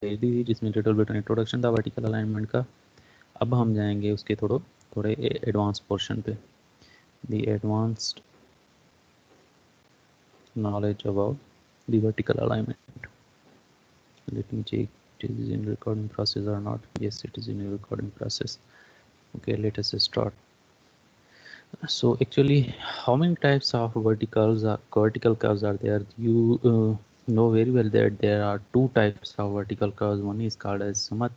भेज दी थी जिसमें लिटिल बिट इंट्रोडक्शन था वर्टिकल अलाइनमेंट का। अब हम जाएंगे उसके थोड़े एडवांस पोर्शन पे, the advanced knowledge about the vertical alignment. Let me check it is in recording process or not. Yes, it is in recording process. Okay, let us start. So actually, how many types of vertical curves are there? You know very well that there are two types of vertical curves. One is called as Samat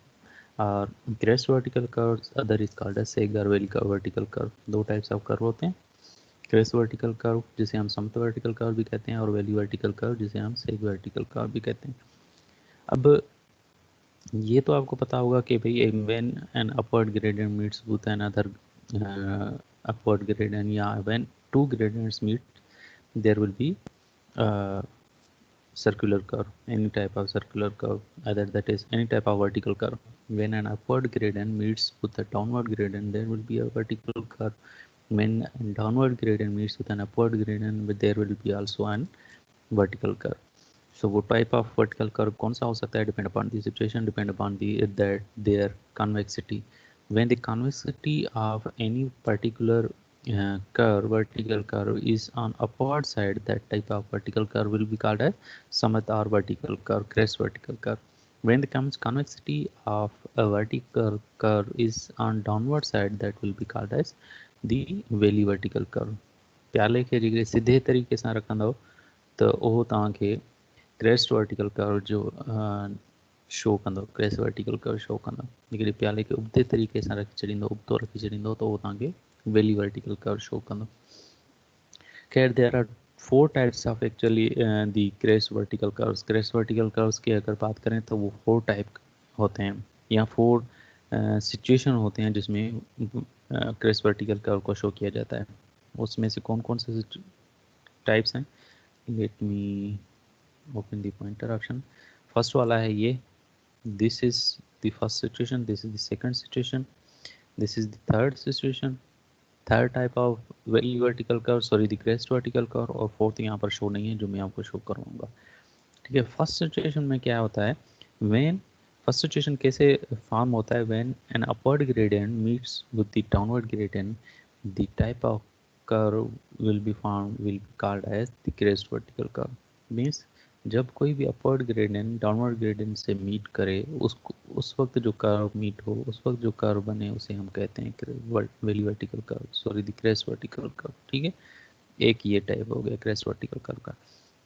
और crest vertical curves, other is called as Sagar vertical curve. दो types of curve होते हैं, crest vertical curve जिसे हम समत vertical curve भी कहते हैं और valley vertical curve जिसे हम seg vertical curve भी कहते हैं। अब ये तो आपको पता होगा कि भाई when an upward gradient meets with another upward gradient या when two gradients meet there will be circular curve, any type of circular curve, either that is any type of vertical curve. When an upward gradient meets with a downward gradient there will be a vertical curve. When downward gradient meets with an upward gradient there will be also an vertical curve. So what type of vertical curve कौन सा हो सकता है? Depend upon the situation, depend upon their convexity. When the convexity of any particular vertical curve is on upward side, that type of vertical curve will be called as samat or vertical curve, crest vertical curve. When the convexity of a vertical curve is on downward side, that will be called as the valley vertical curve. प्याले खे जी सीधे तरीके सां रखंदव त उहो तव्हांखे crest vertical curve जो show कंदो, क्रेस्ट वर्टिकल कर्व शो कंदो। जेकॾहिं प्याले खे उबते तरीक़े सां रखी छॾींदो, उबतो रखी छॾींदो त उहो तव्हांखे वेली वर्टिकल कर्व शो कंदो। खैर there are four types of actually the crest vertical curves. Crest vertical curves की अगर बात करें तो वो फोर टाइप होते हैं या फोर सिचुएशन होते हैं जिसमें क्रेस्ट वर्टिकल कर्व को शो किया जाता है। उसमें से कौन कौन से टाइप्स हैं? Let me open the pointer option. First वाला है ये, this is the first situation, this is the second situation, this is the third situation, third type of very vertical curve, sorry the crest vertical curve, और fourth यहाँ पर show नहीं है जो मैं आपको शो करवाऊंगा। ठीक है, फर्स्ट सिचुएशन में क्या होता है? when फर्स्ट सिचुएशन कैसे फॉर्म होता है? when an upward gradient meets with the downward gradient, the type of curve will be called as the crest vertical curve. means जब कोई भी अपवर्ड ग्रेडियंट डाउनवर्ड ग्रेडियंट से मीट करे उसको उस वक्त जो कर्व मीट हो, उस वक्त जो कर्व बने उसे हम कहते हैं valley vertical curve, sorry the crest vertical curve. ठीक है, एक ये टाइप हो गया क्रेस्ट वर्टिकल कर्व का।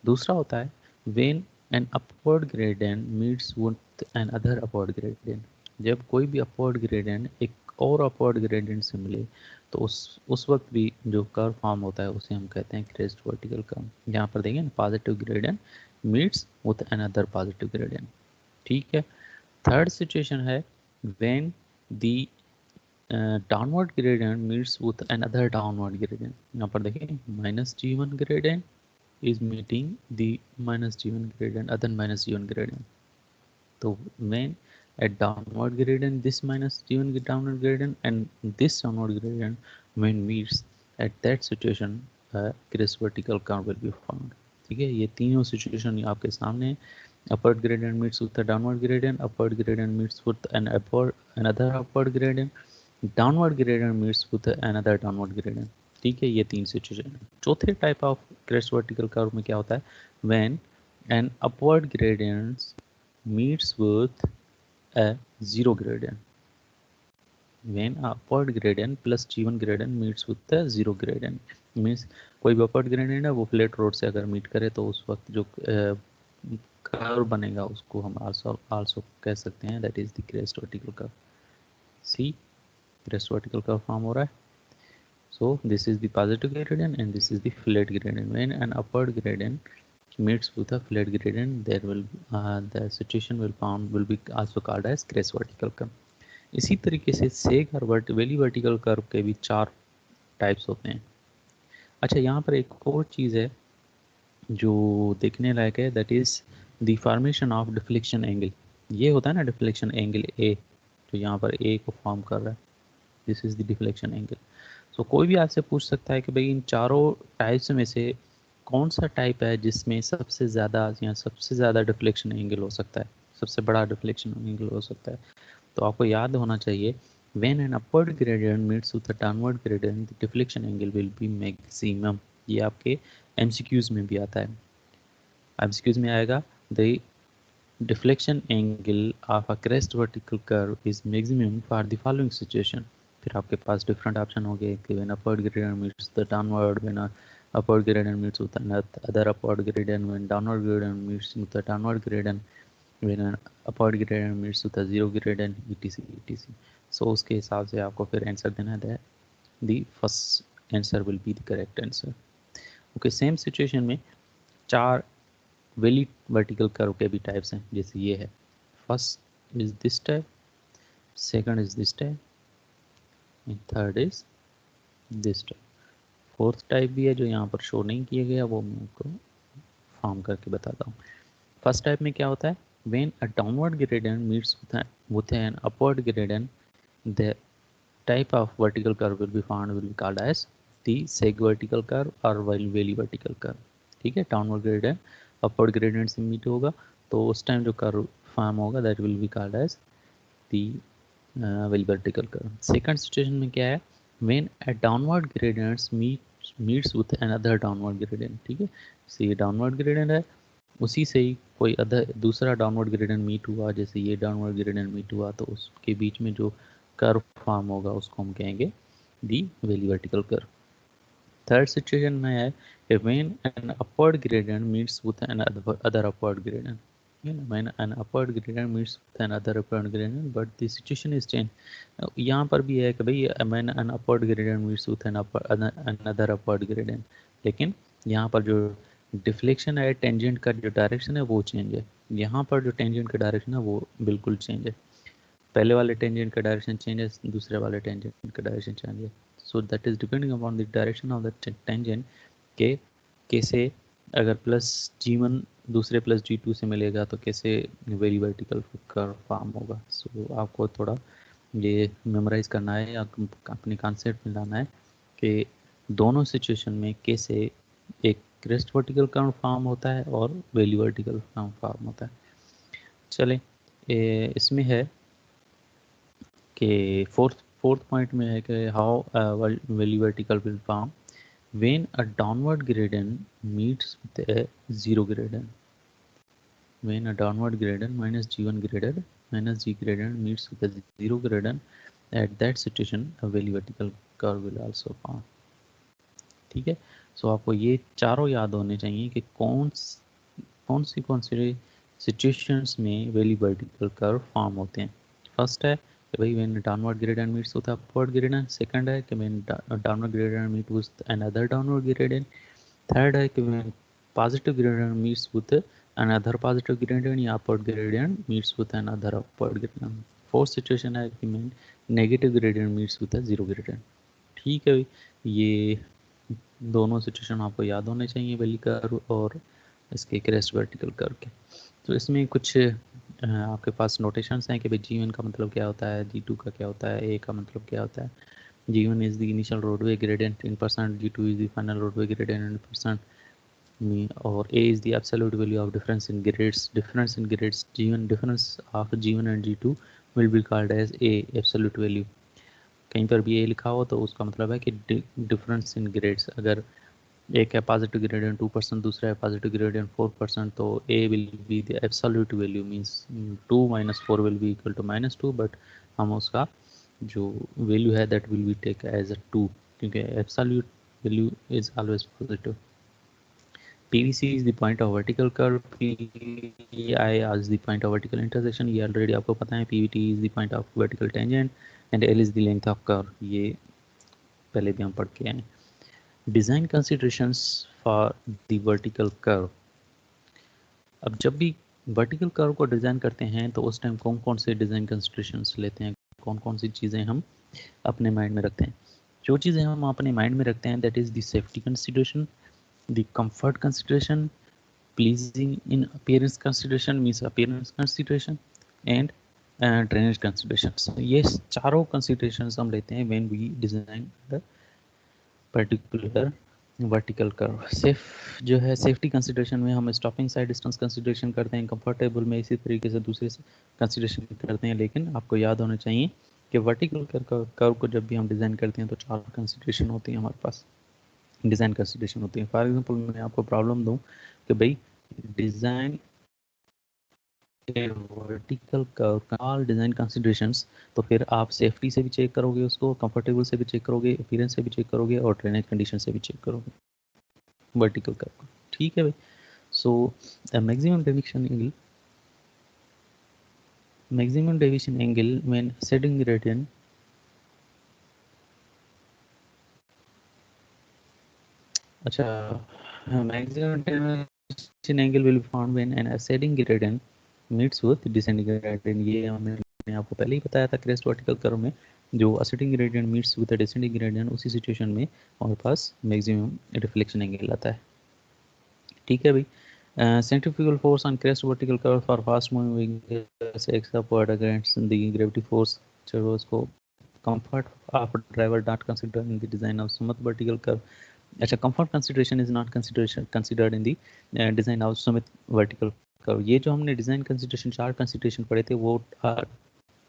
दूसरा होता है when an upward gradient meets with an other upward gradient. जब कोई भी अपवर्ड ग्रेडियंट एक और अपवर्ड ग्रेडियंट से मिले तो उस वक्त भी जो कर्व फॉर्म होता है उसे हम कहते हैं क्रेस्ट वर्टिकल कर्व। यहाँ पर देखें positive gradient meets with another positive gradient. ठीक है, थर्ड सिचुएशन है when the downward gradient meets with another downward gradient. यहाँ पर देखें -G1 gradient is meeting the -G1 gradient, other -G1 gradient. So when at downward gradient, this -G1 downward gradient and this downward gradient when meets, at that situation crest vertical curve will be found. ठीक है, ये तीनों situation आपके सामने है। upward gradient meets with the downward gradient, upward gradient meets with another upward gradient, downward gradient meets with another downward gradient. ठीक है, ये तीन सिचुएशन है। चौथे type of crest vertical curve में क्या होता है? When an upward gradient meets with a zero gradient. When upward gradient plus G1 gradient meets with the zero gradient, means कोई भी अपवर्ड ग्रेडियंट है वो फ्लैट रोड से अगर मीट करे तो उस वक्त जो कर्व बनेगा उसको हम आल्सो कह सकते हैं that is the crest vertical curve. See crest vertical curve form हो रहा है। So this is the positive gradient and this is the flat gradient. When an upward gradient meets with a flat gradient, there will the situation will be also called as crest vertical curve. इसी तरीके से सेग और वेली vertical curve के भी चार types होते हैं। अच्छा, यहाँ पर एक और चीज़ है जो देखने लायक है, that is the formation of deflection angle. ये होता है ना डिफ्लेक्शन एंगल ए, जो यहाँ पर ए को फॉर्म कर रहा है, this is the deflection angle. तो कोई भी आपसे पूछ सकता है कि भाई इन चारों टाइप्स में से कौन सा टाइप है जिसमें सबसे ज़्यादा डिफ्लेक्शन एंगल हो सकता है, सबसे बड़ा डिफ्लेक्शन एंगल हो सकता है। तो आपको याद होना चाहिए, when an upward gradient meets with a downward gradient the deflection angle will be maximum। ये आपके MCQs में भी आता है, MCQs में आएगा the deflection angle of a crest vertical curve is maximum for the following situation। फिर आपके पास डिफरेंट ऑप्शन हो गए कि when upward gradient meets the downward, when a upward gradient meets with another upward gradient, when downward gradient meets with the downward gradient, when an upward gradient meets with a zero gradient, etc। so उसके हिसाब से आपको फिर answer देना है, the first answer will be the correct answer। Okay, same situation में 4 valid vertical curve के भी टाइप्स हैं, जैसे ये है, first is this type, second is this type and third is this type. Fourth type भी है जो यहाँ पर शो नहीं किया गया, वो मैं आपको फॉर्म करके बताता हूँ। फर्स्ट टाइप में क्या होता है, when a downward gradient meets with an upward gradient the type of vertical curve will be found, will be called as the sag vertical curve और वैली वर्टिकल कर्व। ठीक है, डाउनवर्ड ग्रेडियंट अपवर्ड ग्रेडियंट से meet होगा तो उस time जो curve form होगा that will be called as the valley vertical curve. Second situation में क्या है, when a downward gradients meets with another downward gradient. ठीक है, जैसे ये डाउनवर्ड ग्रेडियंट है, उसी से ही कोई अदर दूसरा डाउनवर्ड ग्रेडियंट मीट हुआ, जैसे ये डाउनवर्ड ग्रेडियंट मीट हुआ, तो उसके बीच में जो कर्व फॉर्म होगा उसको हम कहेंगे the valley vertical curve. Third situation में है when an upward gradient meets with an other upward gradient, when an upward gradient meets with another upward gradient but the situation is changed। यहाँ पर भी है कि भाई when an upward gradient meets with another upward gradient, लेकिन यहाँ पर जो डिफ्लेक्शन है, टेंजेंट का जो डायरेक्शन है वो चेंज है। यहाँ पर जो टेंजेंट का डायरेक्शन है वो बिल्कुल चेंज है, पहले वाले टेंजेंट का डायरेक्शन चेंज है, दूसरे वाले टेंजेंट का डायरेक्शन चेंज है। So that is depending upon the direction of the tangent के कैसे, अगर प्लस G1 दूसरे प्लस G2 से मिलेगा तो कैसे वेरी वर्टिकल कर्व फॉर्म होगा। सो आपको थोड़ा ये मेमोराइज करना है या अपने कॉन्सेप्ट में लाना है कि दोनों सिचुएशन में कैसे एक क्रेस्ट वर्टिकल कर्व फॉर्म होता है और वेली वर्टिकल कर्व फॉर्म होता है। चले, इसमें है कि फोर्थ पॉइंट में है कि how valley vertical will form when a downward gradient meets with a zero gradient. When a downward gradient minus G1 gradient minus G gradient meets with a zero gradient, at that situation a valley vertical curve will also form. ठीक है, सो आपको ये चारों याद होने चाहिए कि कौन सी सिचुएशंस में वैली वर्टिकल कर्व फॉर्म होते हैं। फर्स्ट है कि भाई when downward gradient meets with upward gradient, second है कि when downward gradient meet with another downward gradient, third है कि when positive gradient meets with another positive gradient या upward gradient meets with another upward gradient, fourth situation है कि when negative gradient meets with zero gradient. ठीक है भाई, ये दोनों सिचुएशन आपको याद होने चाहिए वैली कर्व और इसके क्रेस्ट वर्टिकल कर्व के। तो इसमें कुछ आपके पास नोटेशंस हैं कि भाई G1 का मतलब क्या होता है, G2 का क्या होता है, A का मतलब क्या होता है। G1 is the initial roadway gradient in percent, G2 is the final roadway gradient in percent, और A is the absolute value of difference in grades। difference in grades, G1 difference of G1 and G2 will be called as A absolute value। कहीं पर भी A लिखा हो तो उसका मतलब है कि डिफरेंस इन ग्रेड्स, अगर एक है पॉजिटिव ग्रेडियंट 2%, दूसरा है पॉजिटिव ग्रेडियंट 4%, तो A will be the absolute value, means 2 - 4 will be equal to -2, but हम उसका जो वैल्यू है that will be take as a 2, क्योंकि absolute value is always positive. PVC is the point of vertical curve, PI is the point of vertical intersection, ये already आपको पता है। PVT is the point of vertical tangent and L is the length of curve, ये पहले भी हम पढ़ के आए। Design considerations for the vertical curve. अब जब भी वर्टिकल कर्व को डिज़ाइन करते हैं तो उस टाइम कौन कौन से डिज़ाइन कंसिडरेशंस लेते हैं, कौन कौन सी चीज़ें हम अपने माइंड में रखते हैं। जो चीज़ें हम अपने माइंड में रखते हैं that is the safety consideration, the comfort consideration, pleasing in appearance consideration means appearance consideration and drainage considerations। ये चारों considerations हम लेते हैं when we design the particular vertical curve safe जो है, सेफ्टी कंसिडरेशन में हम स्टॉपिंग साइड डिस्टेंस कंसिडरेशन करते हैं, कंफर्टेबल में इसी तरीके से दूसरे से कंसिडरेशन करते हैं। लेकिन आपको याद होना चाहिए कि वर्टिकल कर्व को जब भी हम डिज़ाइन करते हैं तो 4 कंसिडरेशन होती है हमारे पास, डिज़ाइन कंसिडरेशन होती है। फॉर एग्जांपल मैं आपको प्रॉब्लम दूं कि भाई design vertical curve all design considerations, तो फिर आप सेफ्टी से भी चेक करोगे उसको, कंफर्टेबल से भी चेक करोगे, अपीयरेंस से भी चेक करोगे और ड्रेनेज कंडीशन से भी चेक करोगे वर्टिकल कर्व को। ठीक है भाई। So maximum deviation angle when setting gradient, अच्छा, maximum deviation angle will be found when an ascending gradient meets with descending gradient। ये मैंने आपको पहले ही बताया था क्रेस्ट वर्टिकल कर्व में जो ascending gradient meets with a descending gradient, उसी सिचुएशन में हमारे पास मैक्सिमम रिफ्लेक्शन एंगल आता है। ठीक है भाई। Centrifugal force on crest vertical curve for fast moving vehicles acts upward against the gravity force gyroscope. Comfort of driver not considered in the design of smooth vertical curve. अच्छा, comfort consideration is not considered in the design of smooth vertical curve। ये जो हमने design consideration 4 consideration पढ़े थे वो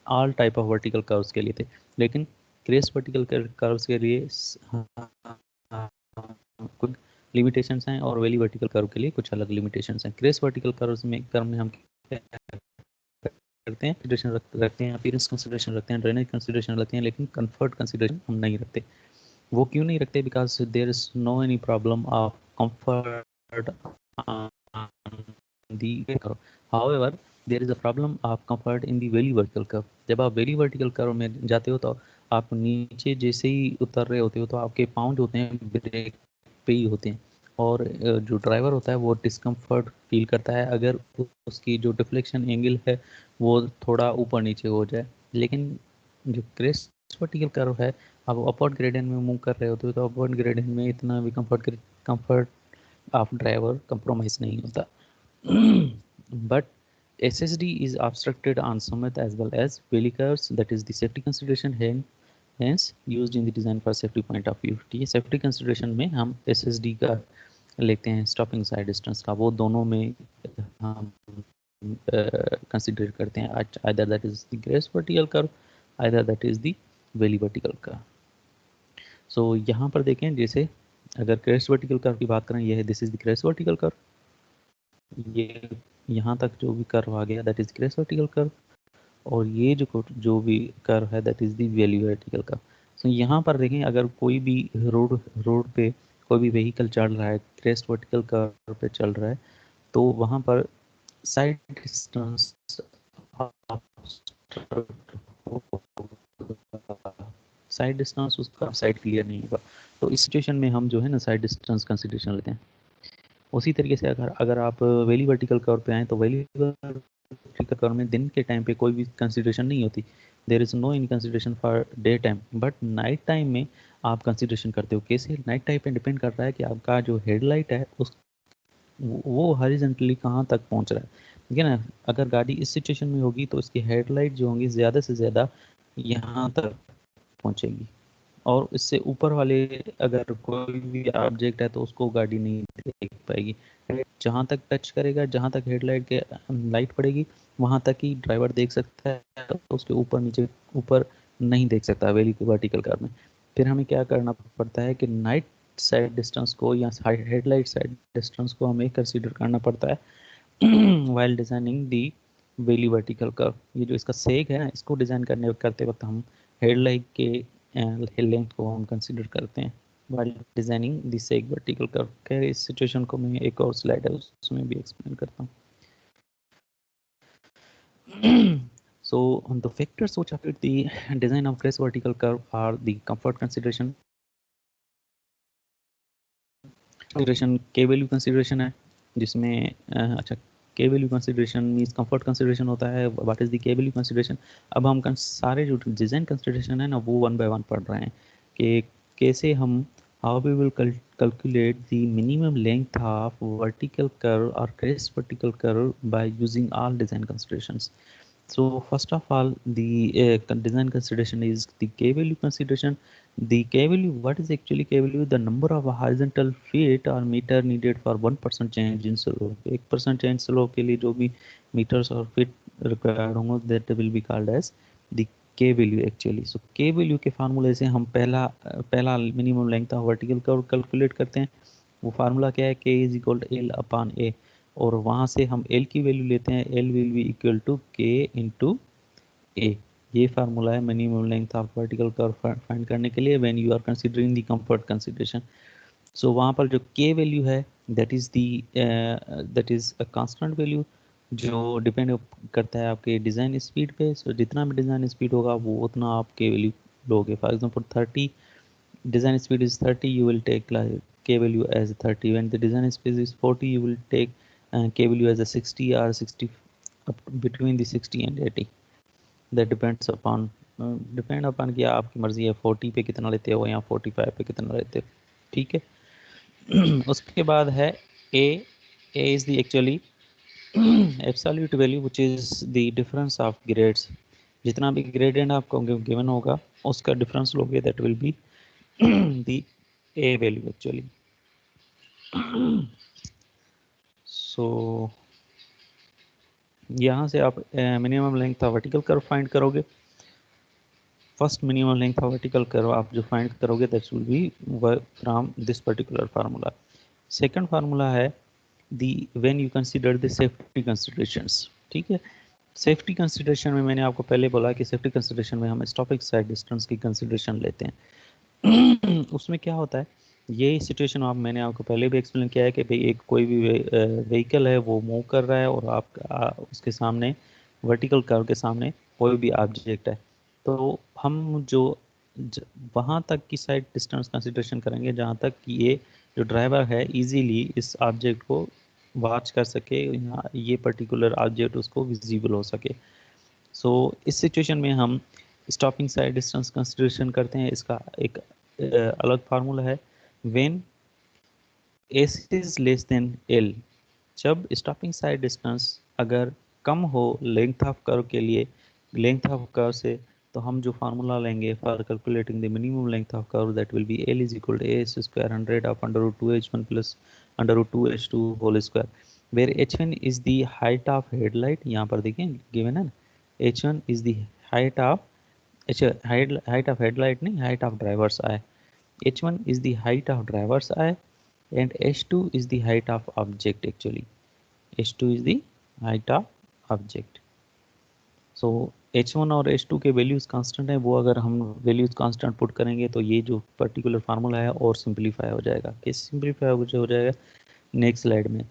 all type of vertical curves के लिए थे, लेकिन क्रेस्ट वर्टिकल कर्व्स के लिए कुछ लिमिटेशंस हैं और वेली वर्टिकल कर्व के लिए कुछ अलग लिमिटेशंस हैं। क्रेस्ट वर्टिकल कर्व में हम क्या करते हैं, कंसिडरेशन रखते हैं, अपीयरेंस कंसिडरेशन रखते हैं, ड्रेनेज कंसिडरेशन रखते हैं, लेकिन कंफर्ट कंसिडरेशन हम नहीं रखते। वो क्यों नहीं रखते? Because there is no any problem of comfort the curve, however there is a problem of comfort in the valley vertical curve. जब आप वेली वर्टिकल कर्व में जाते हो तो आप नीचे जैसे ही उतर रहे होते हो तो आपके पाँव जो होते हैं ब्रेक पे ही होते हैं, और जो ड्राइवर होता है वो डिस्कम्फर्ट फील करता है अगर उसकी जो डिफ्लेक्शन एंगल है वो थोड़ा ऊपर नीचे हो जाए। लेकिन जो क्रेस्ट वर्टिकल कर्व है, आप अपवर्ड ग्रेडियंट में मूव कर रहे होते हो तो अपवर्ड ग्रेडियंट में इतना भी कंफर्ट ऑफ ड्राइवर कंप्रोमाइज नहीं होता। But SSD is obstructed on summit as well as valley curves, that is the safety consideration hence used in the design for safety point of view। ठीक है, safety consideration में हम SSD का लेते हैं, stopping sight distance का, वो दोनों में हम कंसिडर करते हैं, either that is the crest vertical curve, either that is the valley vertical curve। सो यहाँ पर देखें, जैसे अगर क्रेस्ट वर्टिकल कर्व की बात करें, ये है this is the crest vertical curve, ये यहाँ तक जो भी कर्व आ गया that is crest vertical curve, और ये जो भी कर्व है that is the valley vertical curve. So यहाँ पर देखें, अगर कोई भी रोड पे कोई भी व्हीकल चल रहा है, क्रेस्ट वर्टिकल कर्व पे चल रहा है, तो वहाँ पर साइड डिस्टेंस उसका साइड क्लियर नहीं होगा, तो इस सिचुएशन में हम जो है ना साइड डिस्टेंस कंसिडरेशन लेते हैं। उसी तरीके से अगर आप वेली वर्टिकल कर्व पे आए तो वेली वर्टिकल कर्व में दिन के टाइम पे कोई भी कंसिडरेशन नहीं होती, there is no any consideration for day time, but night time में आप कंसिडरेशन करते हो। कैसे? नाइट टाइम पे डिपेंड करता है कि आपका जो हेडलाइट है उस वो हॉरिजॉन्टली कहाँ तक पहुँच रहा है। ठीक है ना, अगर गाड़ी इस सिचुएशन में होगी तो इसकी हेडलाइट जो होंगी ज़्यादा से ज़्यादा यहाँ तक पहुँचेगी, और इससे ऊपर वाले अगर कोई भी ऑब्जेक्ट है तो उसको गाड़ी नहीं देख पाएगी। जहाँ तक टच करेगा, जहाँ तक हेडलाइट के लाइट पड़ेगी वहाँ तक ही ड्राइवर देख सकता है, तो उसके ऊपर नीचे ऊपर नहीं देख सकता वेली वर्टिकल कार में। फिर हमें क्या करना पड़ता है कि नाइट साइड डिस्टेंस को या हेडलाइट साइड डिस्टेंस को हमें कंसीडर करना पड़ता है वाइल डिजाइनिंग दी वेली वर्टिकल कर्व। ये जो इसका सेक है ना, इसको डिज़ाइन करते वक्त हम हेडलाइट के लेंथ को हम कंसीडर करते हैं while designing the seg vertical curve। खैर इस सिचुएशन को मैं एक और स्लाइड है उसमें भी एक्सप्लेन करता हूँ। So the factors which affect the design of crest vertical curve are the comfort consideration K value consideration है, जिसमें अच्छा K value consideration means comfort consideration होता है। What is the K value consideration? अब हम सारे जो डिज़ाइन कंसिडरेशन है ना वो वन बाय वन पढ़ रहे हैं कि कैसे हम how we will calculate the minimum length of vertical curve or crest vertical curve by using all design considerations। So first of all, the design consideration is the k value consideration. The k value, what is actually k value? The number of horizontal feet or meter needed for 1% change in slope. 1% change slope के लिए जो भी meters और feet required होंगे, that will be called as the k value actually. So k value के फार्मूले से हम पहला minimum length of vertical curve calculate करते हैं. वो फार्मूला क्या है? k is equal to l upon a. और वहाँ से हम L की वैल्यू लेते हैं, L will be equal to K into A. ये फार्मूला है minimum length of vertical curve find करने के लिए when you are considering the comfort consideration. So वहाँ पर जो K वैल्यू है that is a constant value जो डिपेंड करता है आपके डिज़ाइन स्पीड पे. सो जितना भी डिज़ाइन स्पीड होगा वो उतना आप K वैल्यू लोगे. For example 30 design speed is 30, you will take like k value as 30. When the design speed is 40, you will take k value as a 60 or 60 up between the 60 and 80. That depends upon depend upon कि आपकी मर्जी है 40 पे कितना लेते हो या 45 पे कितना लेते हो. ठीक है. उसके बाद है a is the actually absolute value which is the difference of grades. जितना भी gradient आपको given होगा उसका difference लोगे, that will be the a value actually. So यहाँ से आप minimum length of vertical curve find करोगे. First minimum length of vertical curve आप जो फाइंड करोगे that will be from this particular formula. Second formula है the when you consider the safety considerations. ठीक है. सेफ्टी कंसिडरेशन में मैंने आपको पहले बोला कि सेफ्टी कंसिडरेशन में हम स्टॉपिंग साइड डिस्टेंस की कंसिडरेशन लेते हैं. उसमें क्या होता है, ये सिचुएशन मैंने आपको पहले भी एक्सप्लेन किया है कि भाई एक कोई भी व्हीकल है वो मूव कर रहा है और आप उसके सामने वर्टिकल कर्व के सामने कोई भी ऑब्जेक्ट है, तो हम वहाँ तक की साइड डिस्टेंस कंसिडरेशन करेंगे जहाँ तक कि ये जो ड्राइवर है इजीली इस ऑब्जेक्ट को वॉच कर सके, यहाँ ये पर्टिकुलर ऑब्जेक्ट उसको विजिबल हो सके. सो इस सिचुएशन में हम स्टॉपिंग साइड डिस्टेंस कंसिडरेशन करते हैं. इसका एक अलग फार्मूला है. When S is less then L, जब स्टॉपिंग साइड डिस्टेंस अगर कम हो लेंथ ऑफ कर्व के लिए लेंथ ऑफ कर्व से, तो हम जो फार्मूला लेंगे for calculating the minimum length of curve that will be L is equal to AS square 100 of √2H1 plus √2H2 whole square, where H1 is the height of headlight. यहाँ पर देखिए given है ना, H1 is the height of height of headlight नहीं, height of driver's eye. H1 is the height of driver's eye and H2 is the height of object actually. H2 is the height of object. So H1 और H2 के values constant हैं, वो अगर हम values constant put करेंगे तो ये जो पर्टिकुलर फार्मूला है और सिंप्लीफाई हो जाएगा. कैसे सिंप्लीफाई हो जाएगा नेक्स्ट स्लाइड में.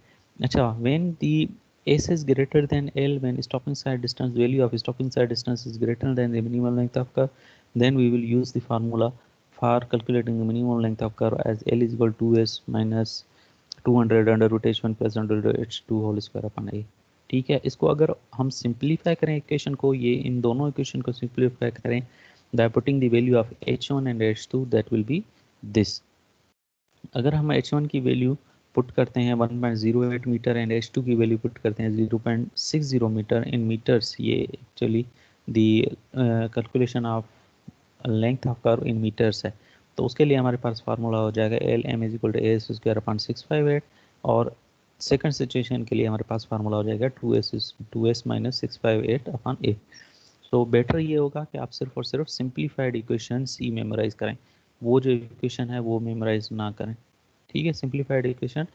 अच्छा, when the S is greater than L, when stopping side distance value of stopping side distance is greater than the minimum length of curve, then we will use the formula for calculating the minimum length of curve as L is equal to 2S minus 200 under root H1 plus under root H2 whole square upon A. ठीक है. इसको अगर हम simplify करें equation को, ये इन दोनों equation को सिंप्लीफाई करें by putting the value of H1 and H2, that will be this. अगर हम H1 की वैल्यू पुट करते हैं 1.08 मीटर एंड H2 की वैल्यू पुट करते हैं 0.60 मीटर इन मीटर्स, ये actually the calculation of length of curve in metres है. तो उसके लिए हमारे पास फार्मूला हो जाएगा LM is equal to AS square upon 658, और सेकंड सिचुएशन के लिए हमारे पास फार्मूला हो जाएगा 2S minus 658 upon A. So better ये होगा कि आप सिर्फ और सिर्फ सिंप्लीफाइड इक्वेशंस ही मेमोराइज करें, वो जो इक्वेशन है वो मेमोराइज ना करें. ठीक है. Simplified equation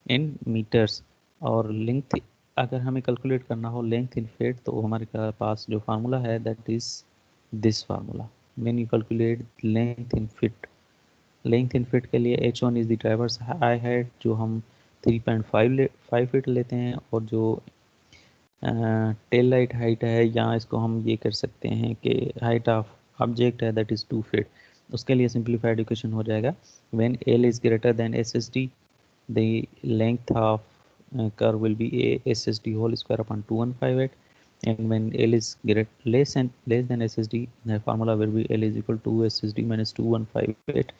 in metres. और लेंथ अगर हमें कैलकुलेट करना हो लेंथ इन फीट, तो हमारे पास जो फार्मूला है that is this formula. When you calculate length in feet के लिए H1 is the drivers I height जो हम 3.5 फीट लेते हैं, और जो टेल लाइट हाइट है, या इसको हम ये कर सकते हैं कि हाइट ऑफ ऑब्जेक्ट है दैट इज़ 2 फीट. उसके लिए सिंप्लीफाइड इक्वेशन हो जाएगा when L is greater then SSD, the length of curve will be SSD whole square upon 2158, and when L is less than SSD, the formula will be L is equal to SSD minus 2158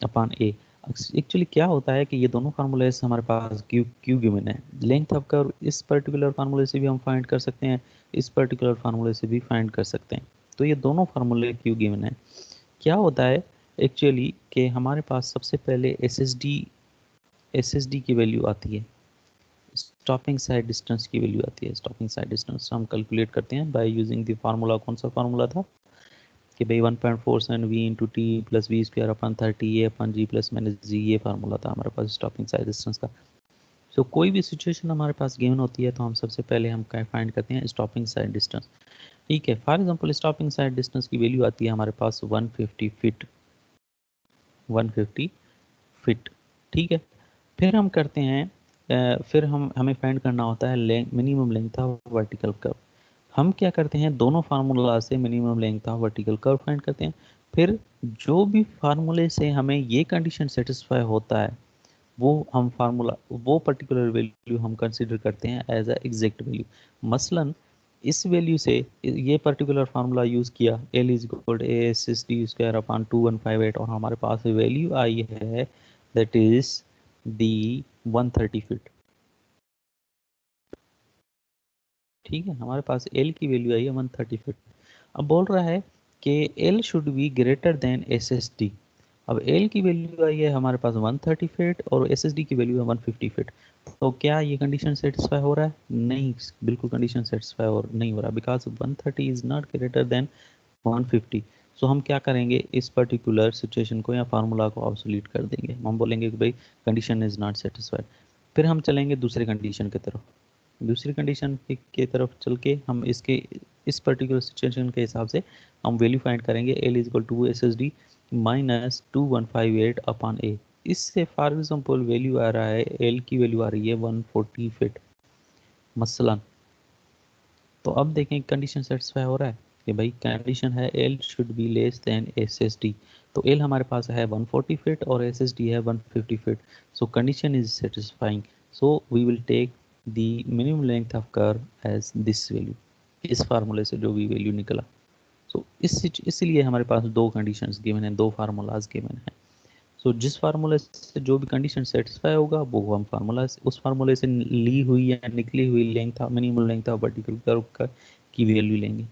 upon A. Actually क्या होता है कि ये दोनों फार्मूले हमारे पास Q Q given है, length of curve इस पर्टिकुलर फार्मूले से भी हम फाइंड कर सकते हैं, इस पर्टिकुलर फार्मूले से भी फाइंड कर सकते हैं। तो ये दोनों फार्मूले क्यू गिवन है। क्या होता है एक्चुअली कि हमारे पास सबसे पहले एस एस डी की वैल्यू आती है, स्टॉपिंग साइड डिस्टेंस की वैल्यू आती है। स्टॉपिंग साइड डिस्टेंस हम कैलकुलेट करते हैं बाय यूजिंग द फार्मूला। कौन सा फार्मूला था कि भाई 1.47 V into T plus V square अपन 30 ए अपन जी प्लस माइनस जी, ये फार्मूला था हमारे पास स्टॉपिंग साइड डिस्टेंस का। सो कोई भी सिचुएशन हमारे पास गिवन होती है तो हम सबसे पहले हम क्या फाइंड करते हैं, स्टॉपिंग साइड डिस्टेंस। ठीक है, for example stopping sight distance की वैल्यू आती है हमारे पास 150 फीट, 150 फीट। ठीक है, फिर हम करते हैं फिर हमें फाइंड करना होता है minimum length of vertical curve. हम क्या करते हैं, दोनों फार्मूला से minimum length of vertical curve find करते हैं। फिर जो भी फार्मूले से हमें ये कंडीशन सेटिस्फाई होता है वो हम फार्मूला, वो पर्टिकुलर वैल्यू हम कंसिडर करते हैं एज अ एग्जैक्ट वैल्यू। मसलन इस वैल्यू से ये पर्टिकुलर फार्मूला यूज़ किया, L is equal A S S D square upon 2158, और हमारे पास वैल्यू आई है दैट इज दी 130 फीट। ठीक है, हमारे पास एल की वैल्यू आई है 130 फीट। अब बोल रहा है कि L should be greater than S S D. अब एल की वैल्यू आई है हमारे पास 130 फीट और एस एस डी की वैल्यू है 150 फीट। तो क्या ये कंडीशन सेटिस्फाई हो रहा है? नहीं, बिल्कुल कंडीशन सेटिस्फाई और नहीं हो रहा, because 130 is not greater than 150। सो हम क्या करेंगे, इस पर्टिकुलर सिचुएशन को या फार्मूला को ऑब्सोलीट कर देंगे। हम बोलेंगे कि भाई कंडीशन इज नॉट सेटिस्फाइड। फिर हम चलेंगे दूसरे कंडीशन की तरफ। दूसरी कंडीशन के तरफ चल के हम इसके इस पर्टिकुलर सिचुएशन के हिसाब से हम वैल्यू फाइंड करेंगे, L is equal to S S D minus 2158 upon A. इससे फॉर एग्जाम्पल वैल्यू आ रहा है, एल की वैल्यू आ रही है 140 फीट मसलन। तो अब देखें कंडीशन सेटिस्फाई हो रहा है कि भाई कंडीशन है L should be less than S S D. तो एल हमारे पास है 140 फीट और एस एस डी है 150 feet. So condition is satisfying. So we will take the minimum length of curve as this value, इस फार्मूले से जो भी वैल्यू निकला। सो इसलिए हमारे पास दो कंडीशंस गिवन है, दो फार्मूलाज गिवन है। सो जिस फार्मूले से जो भी कंडीशन सेटिस्फाई होगा वो हम फार्मूला उस फार्मूले से ली हुई या निकली हुई length minimum length of vertical curve का की वैल्यू लेंगे।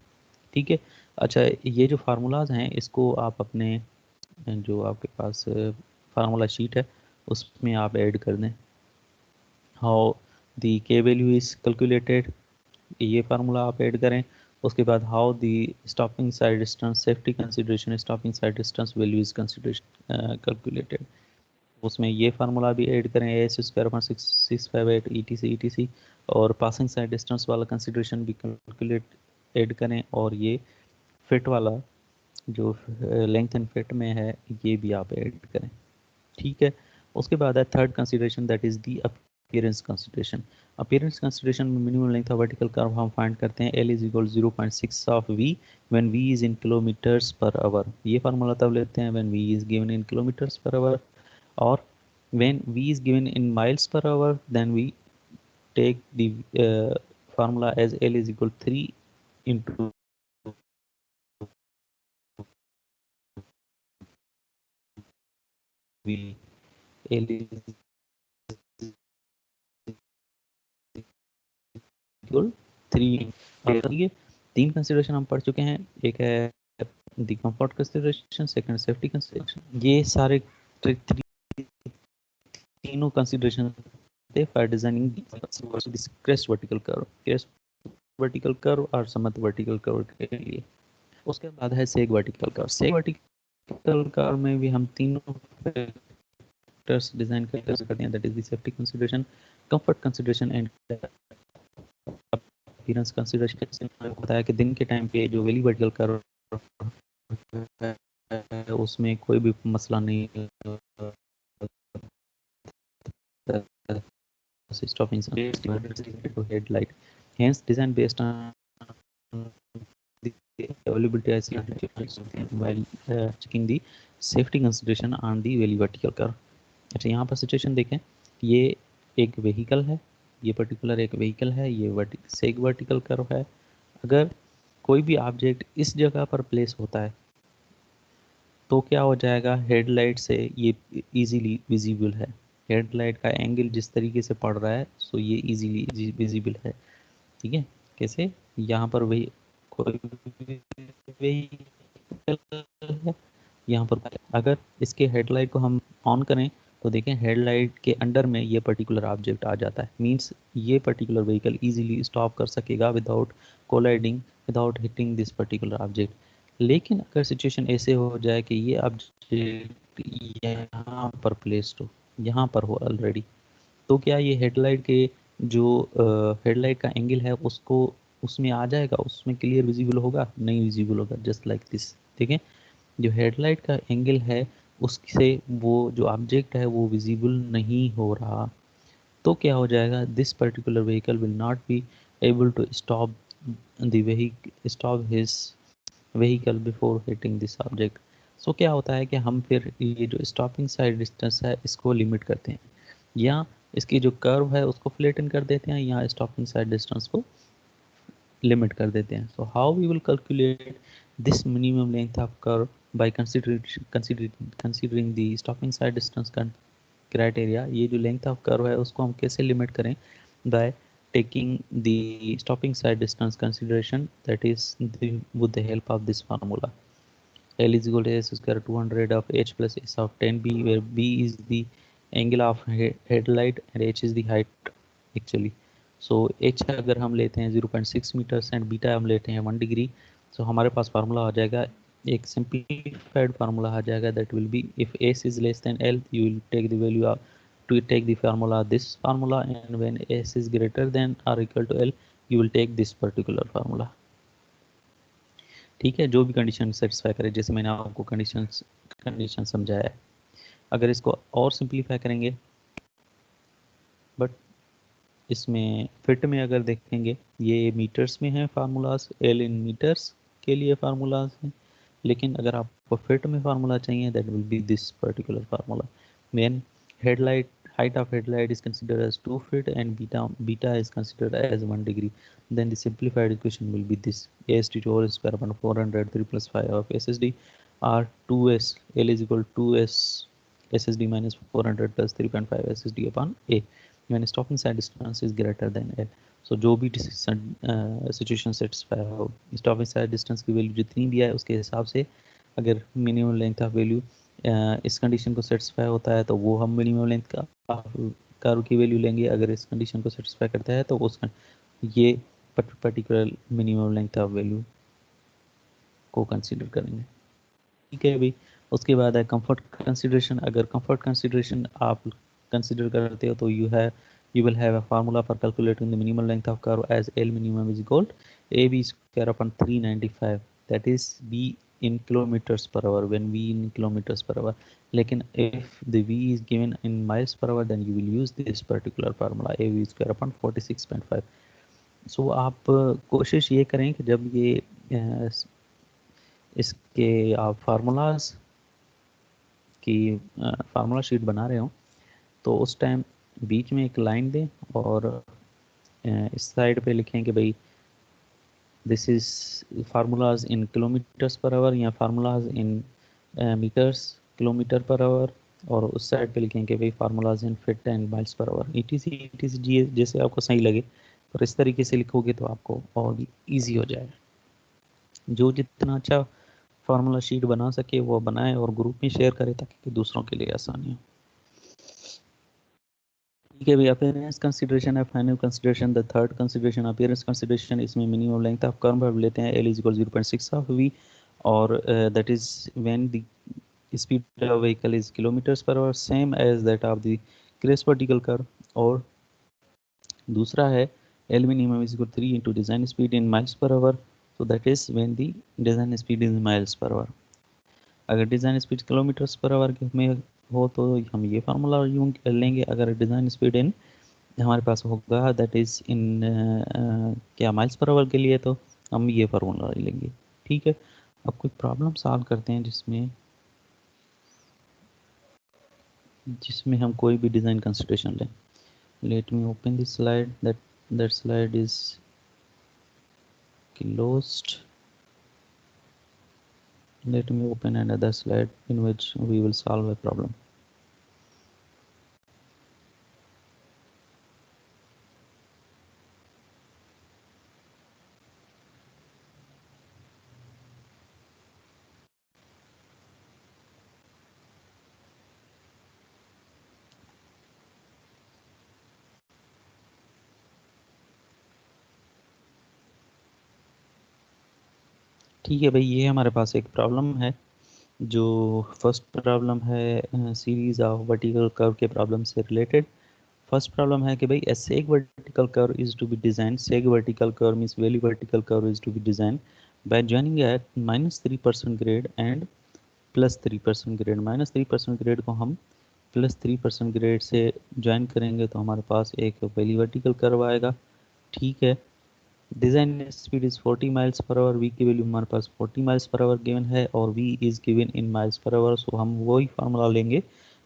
ठीक है, अच्छा ये जो फार्मूलाज हैं इसको आप अपने जो आपके पास फार्मूला शीट है उसमें आप ऐड कर दें। How the K value is calculated, ये फार्मूला आप ऐड करें। उसके बाद how the stopping sight distance safety consideration stopping sight distance value is consideration calculated, उसमें ये फार्मूला भी ऐड करें, A S square upon 658 E T C, और पासिंग साइड डिस्टेंस वाला कंसिडरेशन भी कैलकुलेट ऐड करें, और ये फिट वाला जो लेंथ एंड फिट में है ये भी आप ऐड करें। ठीक है, उसके बाद है third consideration that is the appearance consideration. Appearance consideration में minimum length of vertical curve हम फाइंड करते हैं, L is equal 0.6 of V when V is in kilometres per hour. ये फार्मूला तब लेते हैं when V is given in kilometres per hour, और when v is given in miles per hour then we take the formula as L is equal 3 into v, L is equal 3। ये तीन consideration हम पढ़ चुके हैं, एक है the comfort consideration, second safety consideration, ये सारे तीनों कंसिडरेशन थे for designing this crest vertical curve, crest vertical curve और समत वर्टिकल कर्व के लिए। उसके बाद है सेग वर्टिकल कर्व। सेग वर्टिकल कर्व में भी हम तीनों फैक्टर्स डिजाइन करते हैं, that is the safety consideration, comfort consideration and appearance consideration. बताया कि दिन के टाइम पे जो वेली वर्टिकल कर्व है उसमें कोई भी मसला नहीं, stopping headlight, hence design based on the availability as while checking the safety consideration on the valley vertical curve। अच्छा यहाँ पर सिचुएशन देखें, ये एक व्हीकल है, ये पर्टिकुलर एक व्हीकल है, ये सेग वर्टिकल कर्व है। अगर कोई भी ऑब्जेक्ट इस जगह पर प्लेस होता है तो क्या हो जाएगा, हेडलाइट से ये इजीली विजिबल है, हेडलाइट का एंगल जिस तरीके से पड़ रहा है सो ये इजीली विजिबल है। ठीक है, कैसे, यहाँ पर वही कोई है, यहाँ पर अगर इसके हेडलाइट को हम ऑन करें तो देखें हेडलाइट के अंडर में ये पर्टिकुलर ऑब्जेक्ट आ जाता है, मींस ये पर्टिकुलर व्हीकल इजीली स्टॉप कर सकेगा without colliding, without hitting this particular object. लेकिन अगर सिचुएशन ऐसे हो जाए कि ये ऑब्जेक्ट यहाँ पर प्लेस्ड हो, यहाँ पर हो ऑलरेडी, तो क्या ये हेडलाइट के जो हेडलाइट का एंगल है उसको उसमें आ जाएगा, उसमें क्लियर विजिबल होगा, नहीं विजिबल होगा, जस्ट लाइक दिस। देखें जो हेडलाइट का एंगल है उससे वो जो ऑब्जेक्ट है वो विजिबल नहीं हो रहा, तो क्या हो जाएगा, this particular vehicle will not be able to stop the stop his vehicle before hitting this object. So क्या होता है कि हम फिर ये जो स्टॉपिंग साइड डिस्टेंस है इसको लिमिट करते हैं, या इसकी जो कर्व है उसको फ्लेटन कर देते हैं, या स्टॉपिंग साइड डिस्टेंस को लिमिट कर देते हैं। So how we will calculate this minimum length of curve by considering the stopping sight distance criteria. ये जो लेंथ ऑफ कर्व है उसको हम कैसे लिमिट करें, bye taking the stopping side distance consideration, that is with the help of this formula. L is equal to s square 200 of h plus s of 10b, where b is the angle of headlight and h is the height actually. So h अगर हम लेते हैं 0.6 metres and beta हम लेते हैं 1 degree, so हमारे पास formula आ जाएगा, एक सिंप्लीफाइड फार्मूला आ जाएगा, that will be if s is less than l you will take the value of to take the formula this formula, and when s is greater than or equal to l you will take this particular formula। ठीक है, जो भी condition satisfy करे, जैसे मैंने आपको condition समझाया है। अगर इसको और सिंप्लीफाई करेंगे, बट इसमें फिट में अगर देखेंगे ये मीटर्स में है फार्मूलाज, एल इन मीटर्स के लिए फार्मूलाज हैं, लेकिन अगर आपको फिट में फार्मूला चाहिए that will B this particular formula. Main headlight height of headlight is considered as 2 feet and beta is considered as 1 degree, then the simplified equation will be this: ast whole square upon 400 3 plus 5 of ssd or 2s, l is equal to 2s ssd minus 400 plus 3.5 ssd upon a when stopping side distance is greater than l। so जो भी situation satisfy हो, stopping sight distance की value जितनी भी है उसके हिसाब से अगर मिनिमम लेंथ ऑफ वैल्यू इस कंडीशन को सेटिस्फाई होता है तो वो हम मिनिमम लेंथ का कर्व की वैल्यू लेंगे, अगर इस कंडीशन को सेटिस्फाई करता है तो उस ये particular minimum length of value को कंसीडर करेंगे। ठीक है भाई, उसके बाद है कंफर्ट कंसीडरेशन। अगर कंफर्ट कंसीडरेशन आप कंसीडर करते हो तो you will have a formula for calculating the minimum length of curve as L minimum is equal to AB square upon 395, that is B in kilometers per hour when V in kilometers per hour। लेकिन if the V is given in miles per hour then you will use this particular formula AB square upon 46.5। so आप कोशिश ये करें कि जब ये इसके आप फार्मूलाज की फार्मूला शीट बना रहे हो तो उस टाइम बीच में एक लाइन दें और इस साइड पे लिखें कि भाई this is formulas in kilometres per hour या formulas in metres kilometre per hour, और उस साइड पे लिखें कि भाई formulas in feet and miles per hour, ETC जैसे आपको सही लगे, पर इस तरीके से लिखोगे तो आपको और भी ईजी हो जाए। जो जितना अच्छा फार्मूला शीट बना सके वो बनाए और ग्रुप में शेयर करे ताकि दूसरों के लिए आसानी हो। ठीक है भैया, अपीयरेंस कंसिडरेशन है final consideration. The third consideration appearance consideration, इसमें मिनिमम लेंथ ऑफ कर्व लेते हैं L is equal 0.6 of V, और that is when the speed of vehicle is kilometres per hour same as that of the crest vertical curve, और दूसरा है L minimum is equal to 3 into design speed in miles per hour, so that is when the design speed is miles per hour। अगर design speed kilometres per our में हो तो हम ये formula यूँ लेंगे, अगर डिज़ाइन स्पीड इन हमारे पास होगा दैट इज़ इन क्या माइल्स पर आवर के लिए तो हम ये फार्मूला लेंगे। ठीक है, अब कोई प्रॉब्लम सॉल्व करते हैं जिसमें हम कोई भी डिज़ाइन कंसिडरेशन लें। Let me open this slide, that slide is closed। Let me open another slide in which we will solve a problem. ठीक है भाई, ये हमारे पास एक प्रॉब्लम है। जो फर्स्ट प्रॉब्लम है सीरीज ऑफ वर्टिकल कर्व के प्रॉब्लम से रिलेटेड। फर्स्ट प्रॉब्लम है कि भाई a seg vertical curve is to be designed. Seg vertical curve means value vertical curve is to be designed by joining at -3% grade and +3% grade. -3% grade को हम +3% grade से join करेंगे तो हमारे पास एक वैली वर्टिकल कर्व आएगा। ठीक है, design speed is 40 miles per hour, V की वैल्यू हमारे पास 40 माइल्स पर आवर गिवन है और V is given in miles per hour. So हम वही फार्मूला लेंगे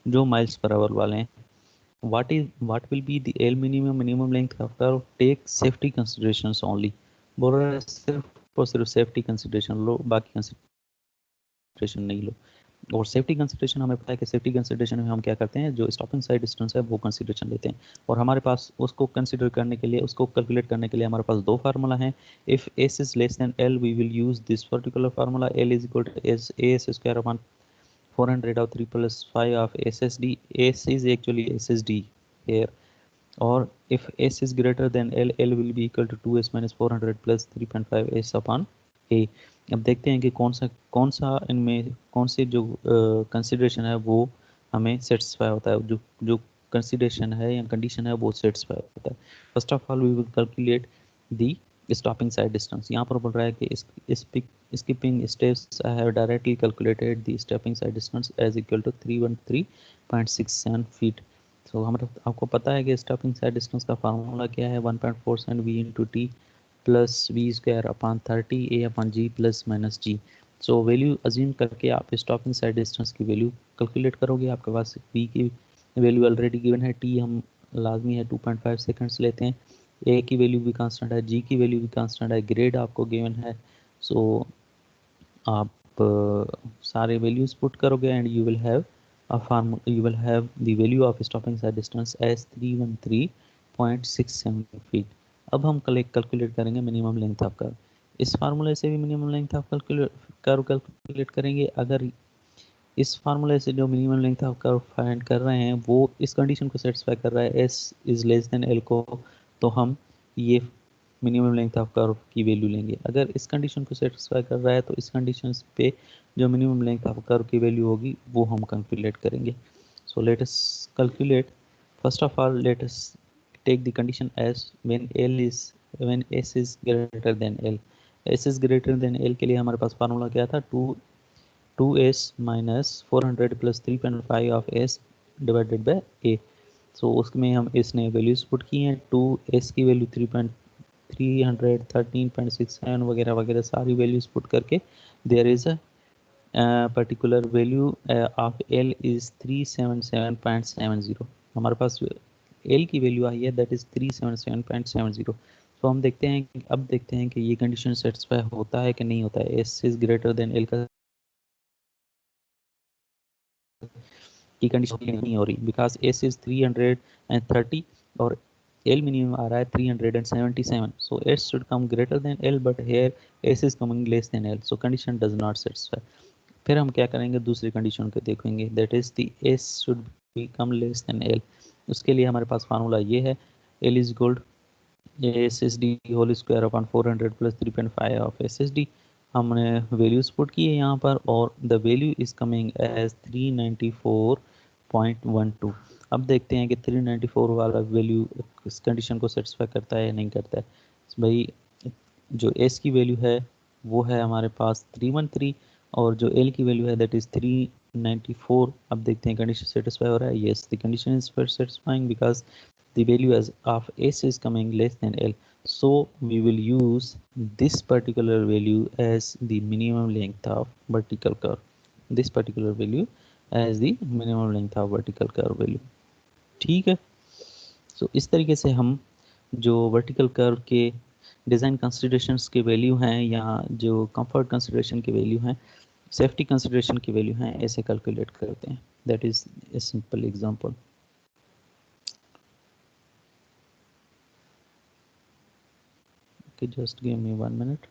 जो माइल्स पर आवर वाले हैं। what will be the L minimum length of curve? Take safety considerations only. बोल रहा है सिर्फ और सिर्फ सेफ्टी कंसिडरेशन लो, बाकी कंसिडरेशन नहीं लो। और सेफ्टी कंसिडरेशन हमें पता है कि सेफ्टी कंसिडरेशन में हम क्या करते हैं, जो स्टॉपिंग साइड डिस्टेंस है वो कंसिडरेशन लेते हैं। और हमारे पास उसको कंसिडर करने के लिए, उसको कैलकुलेट करने के लिए हमारे पास दो फार्मूला हैं। If S is less than L we will use this particular formula, L is equal to S S square upon 400 of 3 plus 5 of SSD. S is actually SSD here. Or if S is greater than L, L will be equal to 2S minus 400 plus 3.5 S upon A. अब देखते हैं कि कौन सा इनमें कौन सी जो consideration है वो हमें सेटिस्फाई होता है, जो कंसिडरेशन है या कंडीशन है वो सेटिस्फाई होता है। First of all we will calculate the stopping sight distance. यहाँ पर बोल रहा है कि skipping steps I have directly calculated the stopping side distance as equal to 313.67 feet. So हमारे आपको पता है कि स्टॉपिंग साइड डिस्टेंस का फार्मूला क्या है, 1.47 v into T plus V square upon 30 A upon G plus minus G. So value assume करके आप स्टॉपिंग साइड डिस्टेंस की वैल्यू कैलकुलेट करोगे। आपके पास वी की वैल्यू ऑलरेडी गिवन है, टी हम लाजमी है 2.5 सेकेंड्स लेते हैं, ए की वैल्यू भी कांस्टेंट है, जी की वैल्यू भी कांस्टेंट है, ग्रेड आपको गिवन है। सो आप सारे वैल्यूज पुट करोगे and you will have the value of stopping sight distance as 313.67 feet. अब हम कैलकुलेट करेंगे मिनिमम लेंथ ऑफ कर्व। इस फार्मूले से भी minimum length of curve calculate करेंगे। अगर इस फार्मूले से जो minimum length of curve find कर रहे हैं वो इस कंडीशन को सेटिस्फाई कर रहा है, S is less than L को, तो हम ये मिनिमम लेंथ ऑफ कर्व की वैल्यू लेंगे। अगर इस कंडीशन को सेटिस्फाई कर रहा है तो इस कंडीशन पे जो मिनिमम लेंथ ऑफ कर्व की वैल्यू होगी वो हम कैलकुलेट करेंगे। So let us calculate. First of all let us take the condition as when S is greater than L. S is greater than L के लिए हमारे पास फार्मूला क्या था, 2s minus 400 plus 3.5 of s divided by a। सो उसमें हम इसने values put की हैं, 2s की वैल्यू 300 13.67 वगैरह वगैरह सारी वैल्यूज पुट करके there is a particular value of l is 377.70। हमारे पास l की वैल्यू आई है दैट इज 377.70। तो हम देखते हैं अब देखते हैं कि ये कंडीशन सेटिस्फाई होता है कि नहीं होता है। s is greater then l का की कंडीशन नहीं हो रही बिकॉज एस इज 330 और एल मिनिमम आ रहा है 377। So S should come greater than L but here S is coming less than L, so condition does not satisfy. फिर हम क्या करेंगे, दूसरी कंडीशन को देखेंगे that is the S should be come less than L. उसके लिए हमारे पास फार्मूला ये है, L is gold S S D whole square upon 400 plus 3.5 of S S D. हमने वैल्यूज पुट की है यहाँ पर और the value is coming as 394.12। अब देखते हैं कि 394 वाला वैल्यू इस कंडीशन को सेटिस्फाई करता है या नहीं करता है। भाई जो एस की वैल्यू है वो है हमारे पास 313 और जो एल की वैल्यू है दैट इज 394। अब देखते हैं कंडीशन सेटिस्फाई हो रहा है। Yes, the condition is satisfying because the value as of s is coming less than l, so we will use this particular value as the minimum length of vertical curve, this particular value as the minimum length of vertical curve value। ठीक है, so इस तरीके से हम जो vertical curve के design considerations के value हैं या जो कंफर्ट कंसिडरेशन के वैल्यू हैं सेफ्टी कंसिडरेशन की वैल्यू है, ऐसे कैलकुलेट करते हैं. That is a simple example. Okay, just give me 1 minute.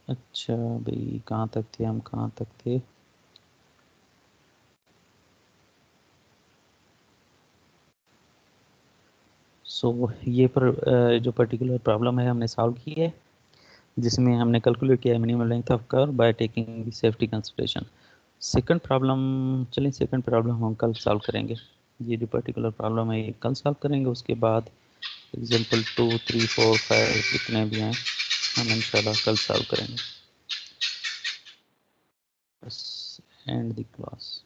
अच्छा भाई, कहाँ तक थे हम, कहाँ तक थे? सो ये जो पर्टिकुलर प्रॉब्लम है हमने सॉल्व की है, जिसमें हमने कैलकुलेट किया है minimum length of curve by taking safety consideration. Second problem, चलिए सेकंड प्रॉब्लम हम कल सॉल्व करेंगे. ये जो पर्टिकुलर प्रॉब्लम है ये कल सॉल्व करेंगे. उसके बाद एग्जाम्पल 2, 3, 4, 5 जितने भी हैं हम इंशाल्लाह कल सॉल्व करेंगे. बस एंड द क्लास.